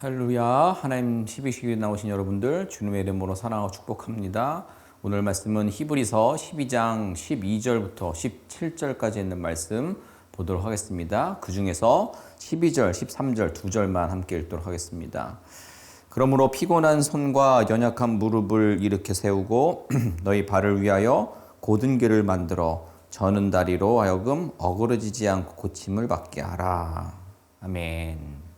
할렐루야. 하나님 TV식에 나오신 여러분들 주님의 이름으로 사랑하고 축복합니다. 오늘 말씀은 히브리서 12장 12절부터 17절까지 있는 말씀 보도록 하겠습니다. 그 중에서 12절, 13절 두 절만 함께 읽도록 하겠습니다. 그러므로 피곤한 손과 연약한 무릎을 일으켜 세우고 너희 발을 위하여 곧은 길을 만들어 저는 다리로 하여금 어그러지지 않고 고침을 받게 하라. 아멘.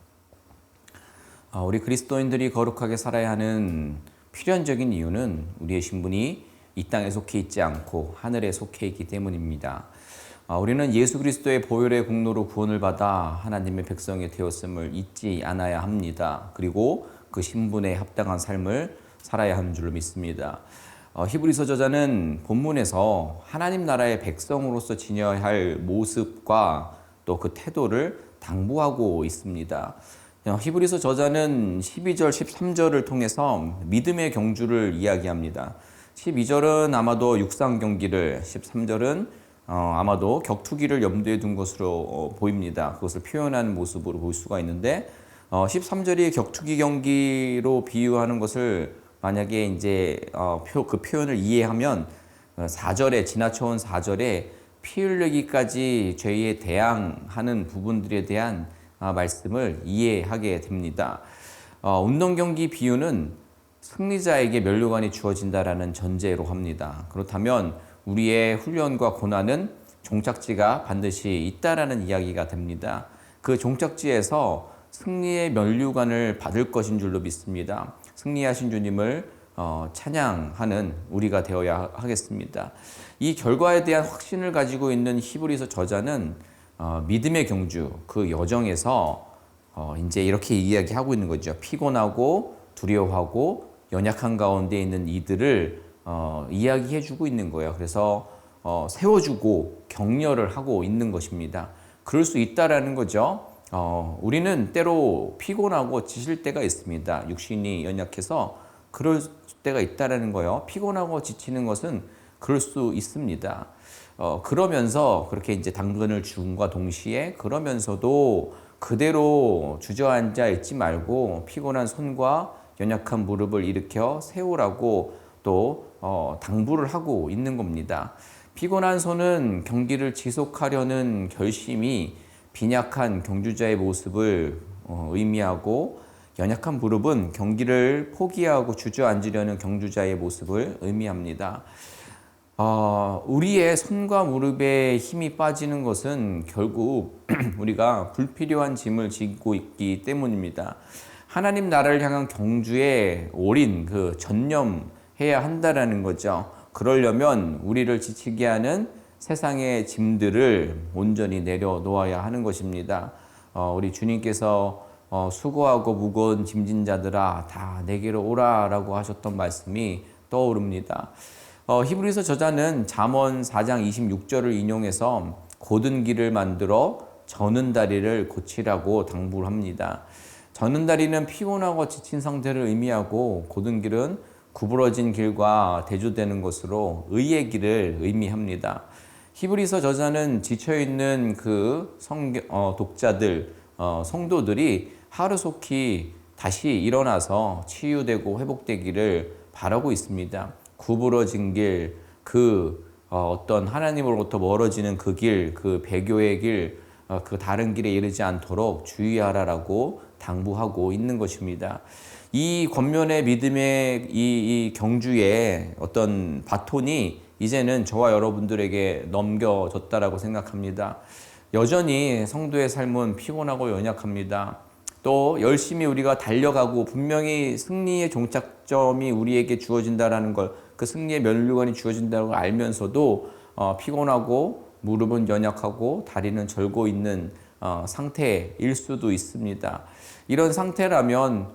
우리 그리스도인들이 거룩하게 살아야 하는 필연적인 이유는 우리의 신분이 이 땅에 속해 있지 않고 하늘에 속해 있기 때문입니다. 우리는 예수 그리스도의 보혈의 공로로 구원을 받아 하나님의 백성이 되었음을 잊지 않아야 합니다. 그리고 그 신분에 합당한 삶을 살아야 하는 줄로 믿습니다. 히브리서 저자는 본문에서 하나님 나라의 백성으로서 지녀야 할 모습과 또 그 태도를 당부하고 있습니다. 히브리서 저자는 12절, 13절을 통해서 믿음의 경주를 이야기합니다. 12절은 아마도 육상 경기를, 13절은 아마도 격투기를 염두에 둔 것으로 보입니다. 그것을 표현한 모습으로 볼 수가 있는데 13절이 격투기 경기로 비유하는 것을 만약에 이제 그 표현을 이해하면 4절에 지나쳐온 4절에 피 흘리기까지 죄에 대항하는 부분들에 대한 말씀을 이해하게 됩니다. 운동 경기 비유는 승리자에게 면류관이 주어진다라는 전제로 합니다. 그렇다면 우리의 훈련과 고난은 종착지가 반드시 있다라는 이야기가 됩니다. 그 종착지에서 승리의 면류관을 받을 것인 줄로 믿습니다. 승리하신 주님을 찬양하는 우리가 되어야 하겠습니다. 이 결과에 대한 확신을 가지고 있는 히브리서 저자는 믿음의 경주, 그 여정에서 이제 이렇게 이야기하고 있는 거죠. 피곤하고 두려워하고 연약한 가운데 있는 이들을 이야기해주고 있는 거예요. 그래서 세워주고 격려를 하고 있는 것입니다. 그럴 수 있다라는 거죠. 우리는 때로 피곤하고 지칠 때가 있습니다. 육신이 연약해서 그럴 때가 있다라는 거예요. 피곤하고 지치는 것은 그럴 수 있습니다. 그러면서 그렇게 이제 당근을 주음과 동시에 그러면서도 그대로 주저앉아 있지 말고 피곤한 손과 연약한 무릎을 일으켜 세우라고 또 당부를 하고 있는 겁니다. 피곤한 손은 경기를 지속하려는 결심이 빈약한 경주자의 모습을 의미하고 연약한 무릎은 경기를 포기하고 주저앉으려는 경주자의 모습을 의미합니다. 우리의 손과 무릎에 힘이 빠지는 것은 결국 우리가 불필요한 짐을 지고 있기 때문입니다. 하나님 나라를 향한 경주에 올인, 전념해야 한다라는 거죠. 그러려면 우리를 지치게 하는 세상의 짐들을 온전히 내려놓아야 하는 것입니다. 우리 주님께서 수고하고 무거운 짐진 자들아 다 내게로 오라라고 하셨던 말씀이 떠오릅니다. 히브리서 저자는 잠언 4장 26절을 인용해서 곧은 길을 만들어 저는 다리를 고치라고 당부를 합니다. 저는 다리는 피곤하고 지친 상태를 의미하고 곧은 길은 구부러진 길과 대조되는 것으로 의의 길을 의미합니다. 히브리서 저자는 지쳐있는 그 독자들, 성도들이 하루속히 다시 일어나서 치유되고 회복되기를 바라고 있습니다. 구부러진 길, 어떤 하나님으로부터 멀어지는 그 길, 그 배교의 길, 그 다른 길에 이르지 않도록 주의하라라고 당부하고 있는 것입니다. 이 권면의 믿음의 이 경주의 어떤 바톤이 이제는 저와 여러분들에게 넘겨졌다라고 생각합니다. 여전히 성도의 삶은 피곤하고 연약합니다. 또 열심히 우리가 달려가고 분명히 승리의 종착점이 우리에게 주어진다라는 걸, 그 승리의 면류관이 주어진다는 걸 알면서도 피곤하고 무릎은 연약하고 다리는 절고 있는 상태일 수도 있습니다. 이런 상태라면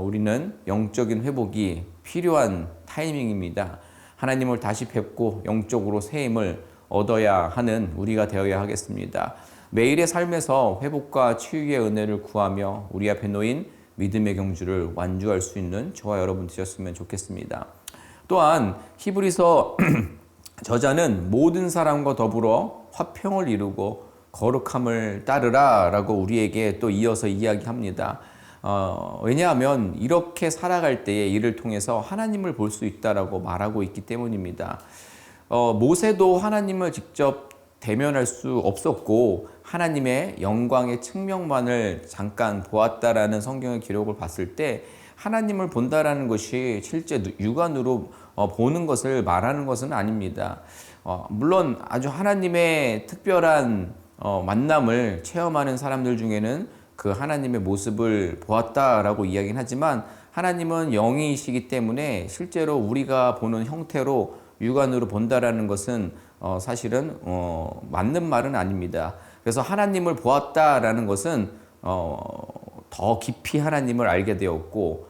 우리는 영적인 회복이 필요한 타이밍입니다. 하나님을 다시 뵙고 영적으로 새 힘을 얻어야 하는 우리가 되어야 하겠습니다. 매일의 삶에서 회복과 치유의 은혜를 구하며 우리 앞에 놓인 믿음의 경주를 완주할 수 있는 저와 여러분 되셨으면 좋겠습니다. 또한 히브리서 저자는 모든 사람과 더불어 화평을 이루고 거룩함을 따르라 라고 우리에게 또 이어서 이야기합니다. 왜냐하면 이렇게 살아갈 때에 이를 통해서 하나님을 볼 수 있다라고 말하고 있기 때문입니다. 모세도 하나님을 직접 대면할 수 없었고 하나님의 영광의 측면만을 잠깐 보았다라는 성경의 기록을 봤을 때 하나님을 본다라는 것이 실제 육안으로 보는 것을 말하는 것은 아닙니다. 물론 아주 하나님의 특별한 만남을 체험하는 사람들 중에는 그 하나님의 모습을 보았다라고 이야기는 하지만 하나님은 영이시기 때문에 실제로 우리가 보는 형태로 육안으로 본다라는 것은 사실은 맞는 말은 아닙니다. 그래서 하나님을 보았다라는 것은 더 깊이 하나님을 알게 되었고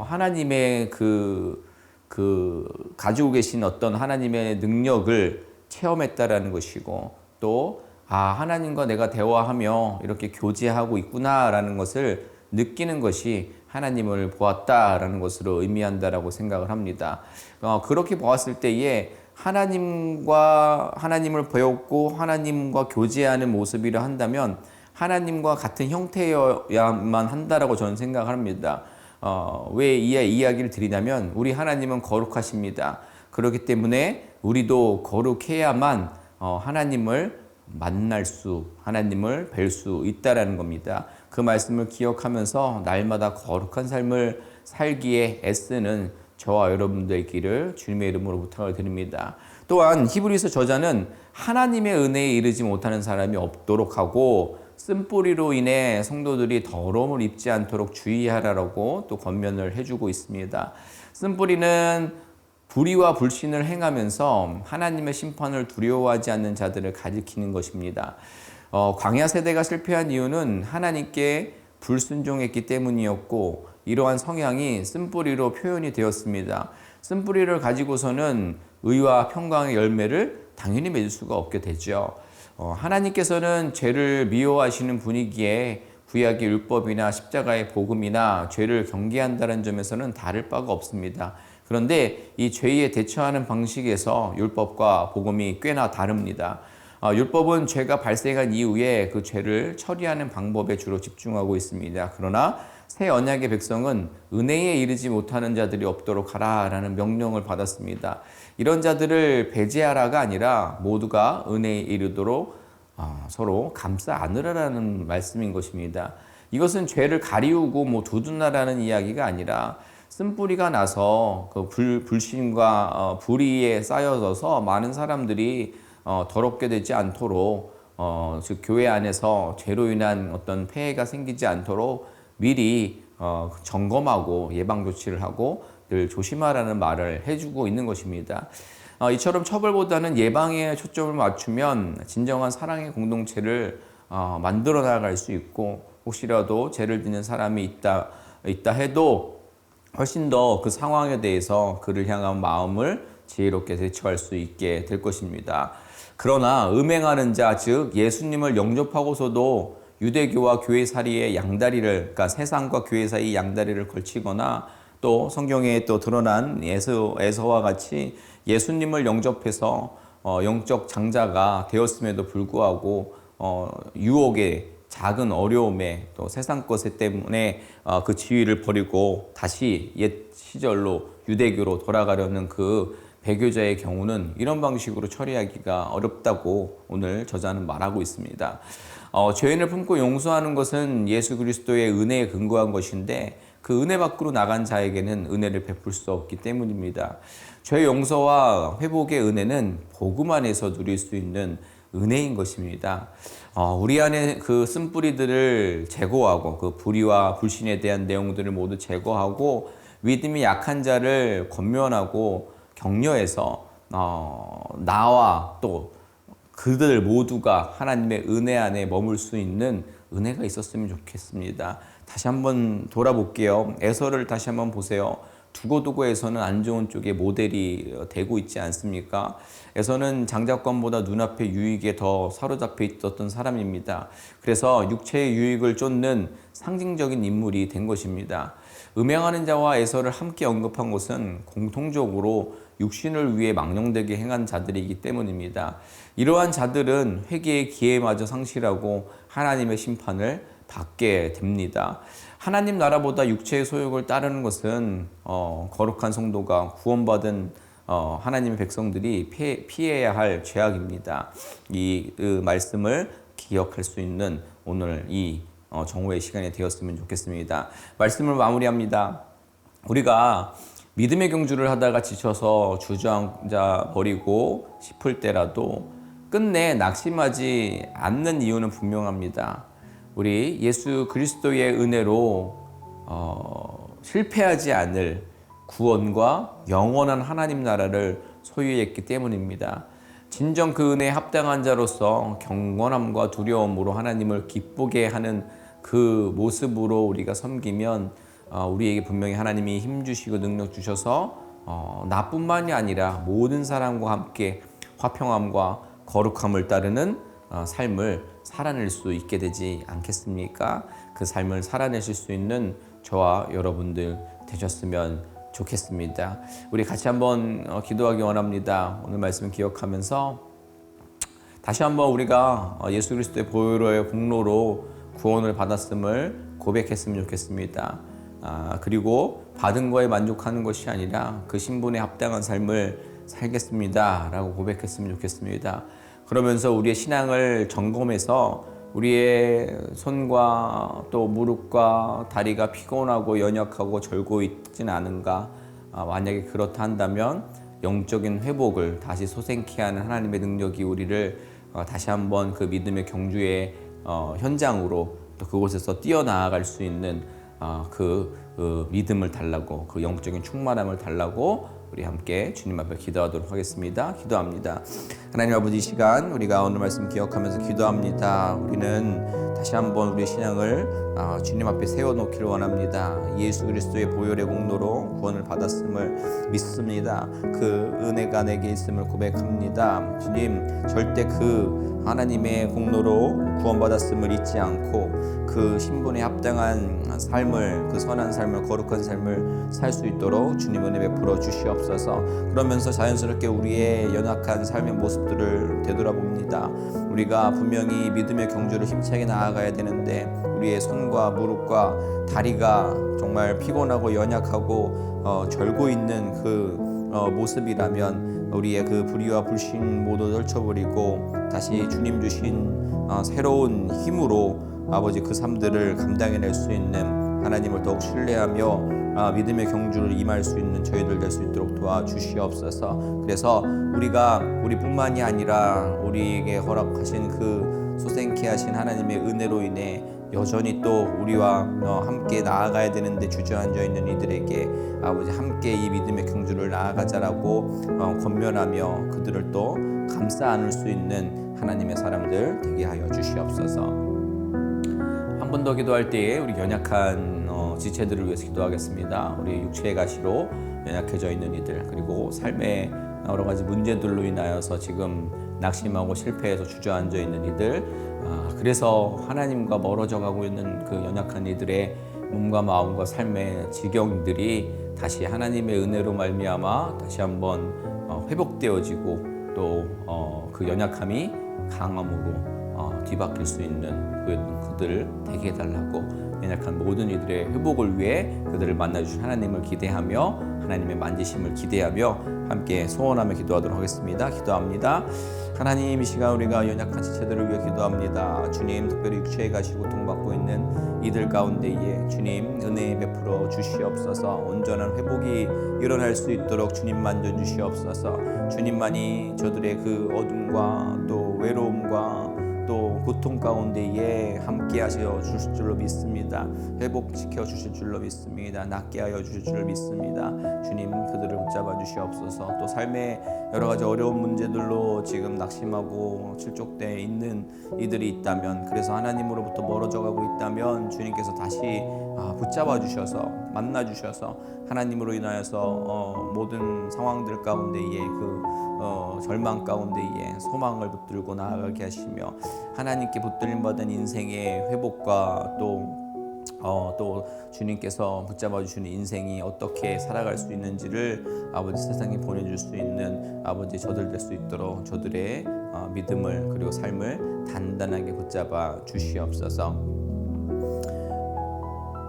하나님의 그 가지고 계신 어떤 하나님의 능력을 체험했다라는 것이고 또 하나님과 내가 대화하며 이렇게 교제하고 있구나라는 것을 느끼는 것이 하나님을 보았다라는 것으로 의미한다라고 생각을 합니다. 그렇게 보았을 때에 하나님을 배웠고 하나님과 교제하는 모습이라 한다면 하나님과 같은 형태여야만 한다라고 저는 생각을 합니다. 왜 이 이야기를 드리냐면 우리 하나님은 거룩하십니다. 그렇기 때문에 우리도 거룩해야만 하나님을 만날 하나님을 뵐 수 있다라는 겁니다. 그 말씀을 기억하면서 날마다 거룩한 삶을 살기에 애쓰는 저와 여러분들 있기를 주님의 이름으로 부탁을 드립니다. 또한 히브리서 저자는 하나님의 은혜에 이르지 못하는 사람이 없도록 하고 쓴뿌리로 인해 성도들이 더러움을 입지 않도록 주의하라고 또 권면을 해주고 있습니다. 쓴뿌리는 불의와 불신을 행하면서 하나님의 심판을 두려워하지 않는 자들을 가리키는 것입니다. 광야 세대가 실패한 이유는 하나님께 불순종했기 때문이었고 이러한 성향이 쓴뿌리로 표현이 되었습니다. 쓴뿌리를 가지고서는 의와 평강의 열매를 당연히 맺을 수가 없게 되죠. 하나님께서는 죄를 미워하시는 분이기에 구약의 율법이나 십자가의 복음이나 죄를 경계한다는 점에서는 다를 바가 없습니다. 그런데 이 죄에 대처하는 방식에서 율법과 복음이 꽤나 다릅니다. 율법은 죄가 발생한 이후에 그 죄를 처리하는 방법에 주로 집중하고 있습니다. 그러나 새 언약의 백성은 은혜에 이르지 못하는 자들이 없도록 하라라는 명령을 받았습니다. 이런 자들을 배제하라가 아니라 모두가 은혜에 이르도록 서로 감싸 안으라라는 말씀인 것입니다. 이것은 죄를 가리우고 두둔하라는 이야기가 아니라 쓴뿌리가 나서 그 불신과 불의에 쌓여져서 많은 사람들이 더럽게 되지 않도록 즉 교회 안에서 죄로 인한 어떤 폐해가 생기지 않도록 미리 점검하고 예방 조치를 하고 늘 조심하라는 말을 해주고 있는 것입니다. 이처럼 처벌보다는 예방에 초점을 맞추면 진정한 사랑의 공동체를 만들어 나갈 수 있고 혹시라도 죄를 짓는 사람이 있다 해도 훨씬 더 그 상황에 대해서 그를 향한 마음을 지혜롭게 대처할 수 있게 될 것입니다. 그러나 음행하는 자, 즉 예수님을 영접하고서도 유대교와 교회 사이의 양다리를, 그러니까 세상과 교회 사이 양다리를 걸치거나 또 성경에 또 드러난 에서와 같이 예수님을 영접해서 영적 장자가 되었음에도 불구하고 유혹에 작은 어려움에 또 세상 것에 때문에 그 지위를 버리고 다시 옛 시절로 유대교로 돌아가려는 그 배교자의 경우는 이런 방식으로 처리하기가 어렵다고 오늘 저자는 말하고 있습니다. 죄인을 품고 용서하는 것은 예수 그리스도의 은혜에 근거한 것인데 그 은혜 밖으로 나간 자에게는 은혜를 베풀 수 없기 때문입니다. 죄 용서와 회복의 은혜는 복음 안에서 누릴 수 있는 은혜인 것입니다. 우리 안에 그 쓴뿌리들을 제거하고 그 불의와 불신에 대한 내용들을 모두 제거하고 믿음이 약한 자를 권면하고 격려해서 나와 또 그들 모두가 하나님의 은혜 안에 머물 수 있는 은혜가 있었으면 좋겠습니다. 다시 한번 돌아볼게요. 에서를 다시 한번 보세요. 두고두고에서는 안 좋은 쪽에 모델이 되고 있지 않습니까? 에서는 장자권보다 눈앞의 유익에 더 사로잡혀 있었던 사람입니다. 그래서 육체의 유익을 쫓는 상징적인 인물이 된 것입니다. 음행하는 자와 에서를 함께 언급한 것은 공통적으로 육신을 위해 망령되게 행한 자들이기 때문입니다. 이러한 자들은 회개의 기회마저 상실하고 하나님의 심판을 받게 됩니다. 하나님 나라보다 육체의 소욕을 따르는 것은 거룩한 성도가 구원받은 하나님의 백성들이 피해야 할 죄악입니다. 이 말씀을 기억할 수 있는 오늘 이 정오의 시간이 되었으면 좋겠습니다. 말씀을 마무리합니다. 우리가 믿음의 경주를 하다가 지쳐서 주저앉아 버리고 싶을 때라도 끝내 낙심하지 않는 이유는 분명합니다. 우리 예수 그리스도의 은혜로 실패하지 않을 구원과 영원한 하나님 나라를 소유했기 때문입니다. 진정 그 은혜에 합당한 자로서 경건함과 두려움으로 하나님을 기쁘게 하는 그 모습으로 우리가 섬기면 우리에게 분명히 하나님이 힘주시고 능력 주셔서 나뿐만이 아니라 모든 사람과 함께 화평함과 거룩함을 따르는 삶을 살아낼 수 있게 되지 않겠습니까? 그 삶을 살아내실 수 있는 저와 여러분들 되셨으면 좋겠습니다. 우리 같이 한번 기도하기 원합니다. 오늘 말씀 기억하면서 다시 한번 우리가 예수 그리스도의 보혈의 공로로 구원을 받았음을 고백했으면 좋겠습니다. 그리고 받은 거에 만족하는 것이 아니라 그 신분에 합당한 삶을 살겠습니다 라고 고백했으면 좋겠습니다. 그러면서 우리의 신앙을 점검해서 우리의 손과 또 무릎과 다리가 피곤하고 연약하고 절고 있지는 않은가, 만약에 그렇다 한다면 영적인 회복을 다시 솟행케 하는 하나님의 능력이 우리를 다시 한번 그 믿음의 경주의 현장으로 또 그곳에서 뛰어나아갈 수 있는 그 믿음을 달라고, 그 영적인 충만함을 달라고 우리 함께 주님 앞에 기도하도록 하겠습니다. 기도합니다. 하나님 아버지, 이 시간 우리가 오늘 말씀 기억하면서 기도합니다. 우리는 다시 한번 우리의 신앙을 주님 앞에 세워놓기를 원합니다. 예수 그리스도의 보혈의 공로로 구원을 받았음을 믿습니다. 그 은혜가 내게 있음을 고백합니다. 주님, 절대 그 하나님의 공로로 구원받았음을 잊지 않고 그 신분에 합당한 삶을, 그 선한 삶을, 거룩한 삶을 살 수 있도록 주님 은혜 베풀어 주시옵소서. 그러면서 자연스럽게 우리의 연약한 삶의 모습들을 되돌아봅니다. 우리가 분명히 믿음의 경주를 힘차게 나아가야 되는데 우리의 손과 무릎과 다리가 정말 피곤하고 연약하고 절고 있는 그 모습이라면 우리의 그 불의와 불신 모두 떨쳐버리고 다시 주님 주신 새로운 힘으로 아버지 그 삶들을 감당해낼 수 있는 하나님을 더욱 신뢰하며 믿음의 경주를 임할 수 있는 저희들 될 수 있도록 도와주시옵소서. 그래서 우리뿐만이 아니라 우리에게 허락하신 그 솟행케 하신 하나님의 은혜로 인해 여전히 또 우리와 함께 나아가야 되는데 주저앉아 있는 이들에게 아버지 함께 이 믿음의 경주를 나아가자라고 권면하며 그들을 또 감싸 안을 수 있는 하나님의 사람들 되게 하여 주시옵소서. 한 번 더 기도할 때에 우리 연약한 지체들을 위해서 기도하겠습니다. 우리 육체의 가시로 연약해져 있는 이들, 그리고 삶의 여러 가지 문제들로 인하여서 지금 낙심하고 실패해서 주저앉아 있는 이들, 그래서 하나님과 멀어져 가고 있는 그 연약한 이들의 몸과 마음과 삶의 지경들이 다시 하나님의 은혜로 말미암아 다시 한번 회복되어지고 또 그 연약함이 강함으로 뒤바뀔 수 있는 그들을 되게 해달라고, 연약한 모든 이들의 회복을 위해 그들을 만나주신 하나님을 기대하며 하나님의 만지심을 기대하며 함께 소원하며 기도하도록 하겠습니다. 기도합니다. 하나님, 이 시간 우리가 연약한 지체들을 위해 기도합니다. 주님, 특별히 육체에 가시 고통받고 있는 이들 가운데에 주님 은혜 베풀어 주시옵소서. 온전한 회복이 일어날 수 있도록 주님 만져주시옵소서. 주님만이 저들의 그 어둠과 또 외로움과 또 고통 가운데에 함께 하셔 주실 줄로 믿습니다. 회복시켜 주실 줄로 믿습니다. 낫게 하여 주실 줄로 믿습니다. 주님, 그들을 붙잡아 주시옵소서. 또 삶의 여러 가지 어려운 문제들로 지금 낙심하고 실족되어 있는 이들이 있다면, 그래서 하나님으로부터 멀어져 가고 있다면 주님께서 다시 붙잡아 주셔서 만나 주셔서 하나님으로 인하여서 모든 상황들 가운데에 그 절망 가운데에 소망을 붙들고 나아가게 하시며 하나님께 붙들림받은 인생의 회복과 또 주님께서 붙잡아 주시는 인생이 어떻게 살아갈 수 있는지를 아버지 세상에 보내줄 수 있는 아버지 저들 될 수 있도록 저들의 믿음을 그리고 삶을 단단하게 붙잡아 주시옵소서.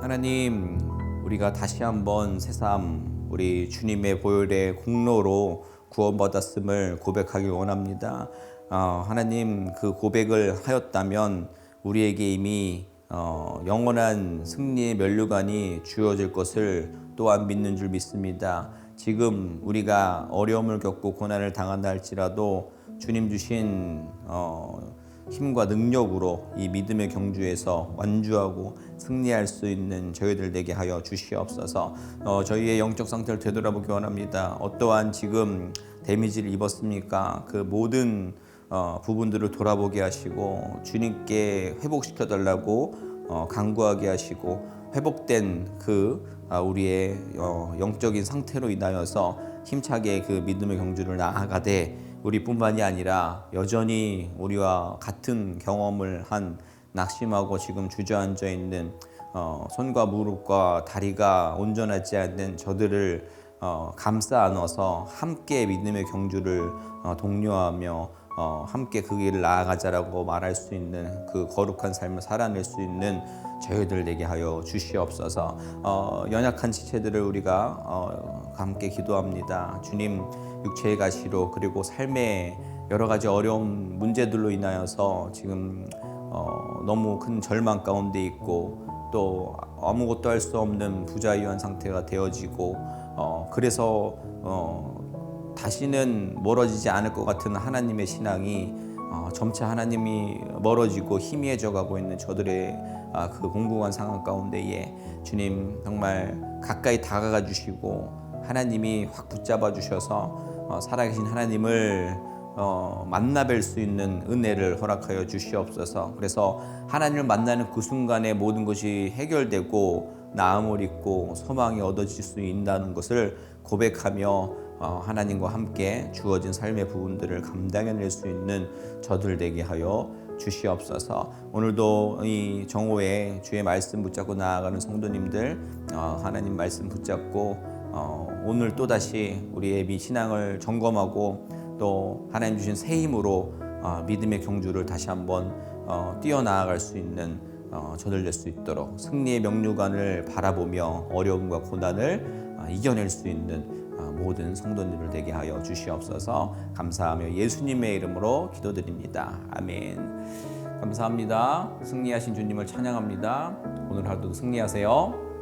하나님, 우리가 다시 한번 새삼 우리 주님의 보혈의 공로로 구원받았음을 고백하기 원합니다. 하나님, 그 고백을 하였다면 우리에게 이미 영원한 승리의 면류관이 주어질 것을 또한 믿는 줄 믿습니다. 지금 우리가 어려움을 겪고 고난을 당한다 할지라도 주님 주신 힘과 능력으로 이 믿음의 경주에서 완주하고 승리할 수 있는 저희들 되게 하여 주시옵소서. 저희의 영적 상태를 되돌아보기 원합니다. 어떠한 지금 데미지를 입었습니까? 그 모든 부분들을 돌아보게 하시고 주님께 회복시켜 달라고 간구하게 하시고 회복된 우리의 영적인 상태로 인하여서 힘차게 그 믿음의 경주를 나아가되 우리뿐만이 아니라 여전히 우리와 같은 경험을 한 낙심하고 지금 주저앉아 있는 손과 무릎과 다리가 온전하지 않는 저들을 감싸 안아서 함께 믿음의 경주를 독려하며 함께 그 길을 나아가자라고 말할 수 있는 그 거룩한 삶을 살아낼 수 있는 저희들 되게 하여 주시옵소서. 연약한 지체들을 우리가 함께 기도합니다. 주님, 육체의 가시로 그리고 삶의 여러 가지 어려운 문제들로 인하여서 지금 너무 큰 절망 가운데 있고 또 아무것도 할 수 없는 부자유한 상태가 되어지고 그래서 다시는 멀어지지 않을 것 같은 하나님의 신앙이 점차 하나님이 멀어지고 희미해져 가고 있는 저들의 그 공공한 상황 가운데에 주님 정말 가까이 다가가 주시고 하나님이 확 붙잡아 주셔서 살아계신 하나님을 만나뵐 수 있는 은혜를 허락하여 주시옵소서. 그래서 하나님을 만나는 그 순간에 모든 것이 해결되고 나음을 입고 소망이 얻어질 수 있다는 것을 고백하며 하나님과 함께 주어진 삶의 부분들을 감당해낼 수 있는 저들 되게 하여 주시옵소서. 오늘도 이 정오에 주의 말씀 붙잡고 나아가는 성도님들 하나님 말씀 붙잡고 오늘 또다시 우리의 신앙을 점검하고 또 하나님 주신 새 힘으로 믿음의 경주를 다시 한번 뛰어나아갈 수 있는 저들 될 수 있도록 승리의 명류관을 바라보며 어려움과 고난을 이겨낼 수 있는 모든 성도님들 되게 하여 주시옵소서. 감사하며 예수님의 이름으로 기도드립니다. 아멘. 감사합니다. 승리하신 주님을 찬양합니다. 오늘 하루도 승리하세요.